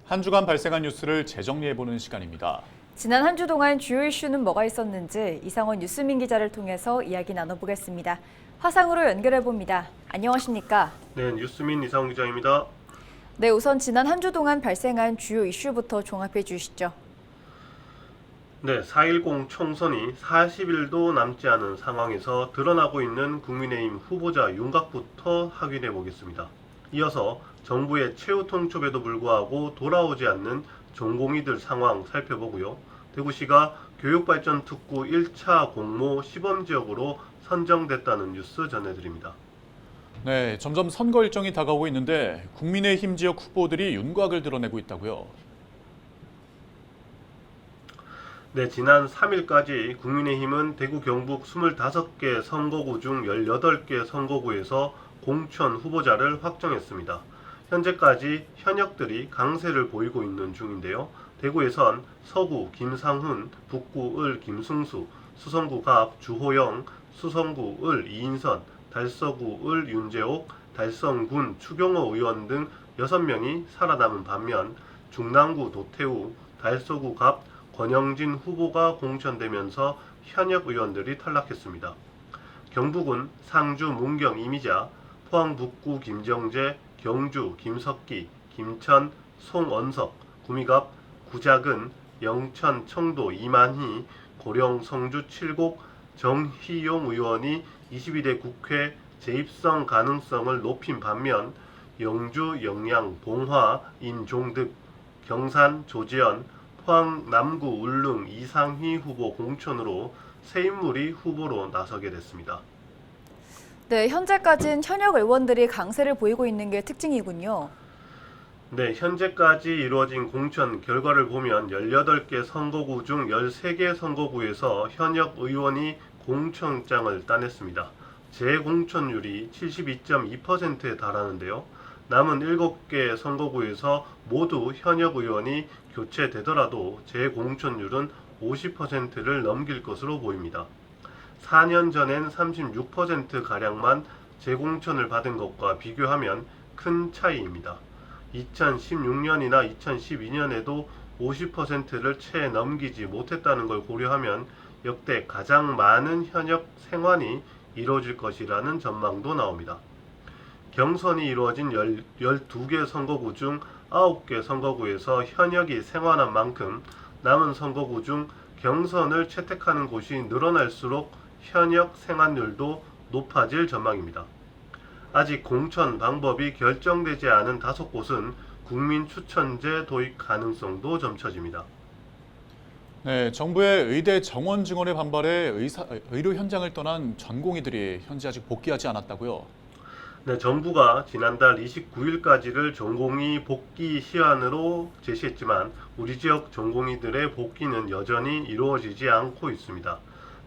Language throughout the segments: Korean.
한 주간 발생한 뉴스를 재정리해보는 시간입니다. 지난 한 주 동안 주요 이슈는 뭐가 있었는지 이상원 뉴스민 기자를 통해서 이야기 나눠보겠습니다. 화상으로 연결해봅니다. 안녕하십니까? 네, 뉴스민 이상원 기자입니다. 네, 우선 지난 한 주 동안 발생한 주요 이슈부터 종합해 주시죠. 네, 4.10 총선이 40일도 남지 않은 상황에서 드러나고 있는 국민의힘 후보자 윤곽부터 확인해 보겠습니다. 이어서 정부의 최후 통첩에도 불구하고 돌아오지 않는 전공의들 상황 살펴보고요. 대구시가 교육발전특구 1차 공모 시범지역으로 선정됐다는 뉴스 전해드립니다. 네, 점점 선거 일정이 다가오고 있는데 국민의힘 지역 후보들이 윤곽을 드러내고 있다고요. 네, 지난 3일까지 국민의힘은 대구 경북 25개 선거구 중 18개 선거구에서 공천 후보자를 확정했습니다. 현재까지 현역들이 강세를 보이고 있는 중인데요. 대구에선 서구 김상훈, 북구 을 김승수, 수성구 갑 주호영, 수성구 을 이인선, 달서구 을 윤재옥, 달성군 추경호 의원 등 6명이 살아남은 반면 중랑구 도태우, 달서구 갑 권영진 후보가 공천되면서 현역 의원들이 탈락했습니다. 경북은 상주 문경 이미자, 포항 북구 김정재, 경주 김석기, 김천 송언석, 구미갑 구작은, 영천 청도 이만희, 고령 성주 칠곡 정희용 의원이 22대 국회 재입성 가능성을 높인 반면 영주 영양 봉화 인종득, 경산 조재현, 포항 남구 울릉 이상희 후보 공천으로 새 인물이 후보로 나서게 됐습니다. 네, 현재까지는 현역 의원들이 강세를 보이고 있는 게 특징이군요. 네, 현재까지 이루어진 공천 결과를 보면 18개 선거구 중 13개 선거구에서 현역 의원이 공천장을 따냈습니다. 재공천율이 72.2%에 달하는데요. 남은 7개 선거구에서 모두 현역 의원이 교체되더라도 재공천율은 50%를 넘길 것으로 보입니다. 4년 전엔 36%가량만 재공천을 받은 것과 비교하면 큰 차이입니다. 2016년이나 2012년에도 50%를 채 넘기지 못했다는 걸 고려하면 역대 가장 많은 현역 생환이 이루어질 것이라는 전망도 나옵니다. 경선이 이루어진 12개 선거구 중 9개 선거구에서 현역이 생환한 만큼 남은 선거구 중 경선을 채택하는 곳이 늘어날수록 현역 생환율도 높아질 전망입니다. 아직 공천 방법이 결정되지 않은 5곳은 국민추천제 도입 가능성도 점쳐집니다. 네, 정부의 의대 정원 증원에 반발해 의료 현장을 떠난 전공의들이 현재 아직 복귀하지 않았다고요. 네, 정부가 지난달 29일까지를 전공의 복귀 시한으로 제시했지만 우리 지역 전공의들의 복귀는 여전히 이루어지지 않고 있습니다.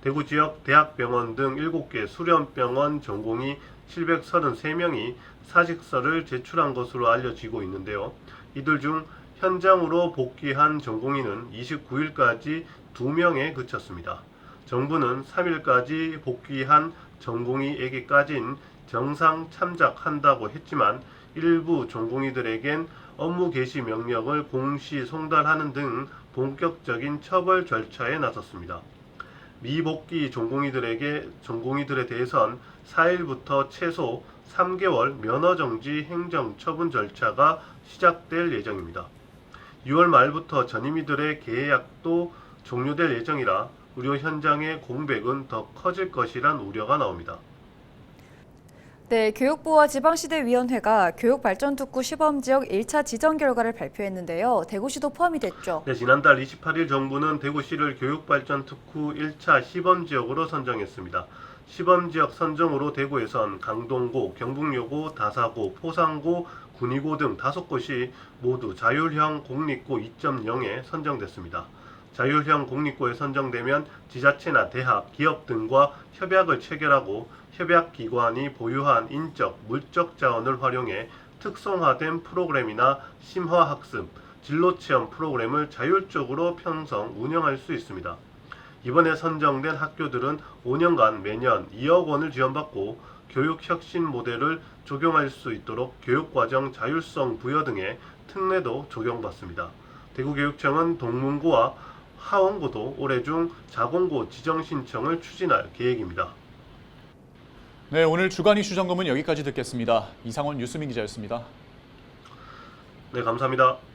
대구 지역 대학병원 등 7개 수련병원 전공의 733명이 사직서를 제출한 것으로 알려지고 있는데요. 이들 중 현장으로 복귀한 전공의는 29일까지 2명에 그쳤습니다. 정부는 3일까지 복귀한 전공의에게까진 정상 참작한다고 했지만 일부 전공의들에겐 업무 개시 명령을 공시 송달하는 등 본격적인 처벌 절차에 나섰습니다. 미복귀 전공의들에 대해선 4일부터 최소 3개월 면허정지 행정처분 절차가 시작될 예정입니다. 6월 말부터 전임의들의 계약도 종료될 예정이라 의료 현장의 공백은 더 커질 것이란 우려가 나옵니다. 네, 교육부와 지방시대위원회가 교육발전특구 시범지역 1차 지정 결과를 발표했는데요. 대구시도 포함이 됐죠. 네, 지난달 28일 정부는 대구시를 교육발전특구 1차 시범지역으로 선정했습니다. 시범지역 선정으로 대구에선 강동고, 경북여고, 다사고, 포상고, 군위고 등 5곳이 모두 자율형 공립고 2.0에 선정됐습니다. 자율형 공립고에 선정되면 지자체나 대학, 기업 등과 협약을 체결하고 협약기관이 보유한 인적, 물적 자원을 활용해 특성화된 프로그램이나 심화학습, 진로체험 프로그램을 자율적으로 편성, 운영할 수 있습니다. 이번에 선정된 학교들은 5년간 매년 2억 원을 지원받고 교육혁신 모델을 적용할 수 있도록 교육과정 자율성 부여 등의 특례도 적용받습니다. 대구교육청은 동문고와 하원고도 올해 중 자공고 지정 신청을 추진할 계획입니다. 네, 오늘 주간 이슈 점검은 여기까지 듣겠습니다. 이상원 유수민 기자였습니다. 네, 감사합니다.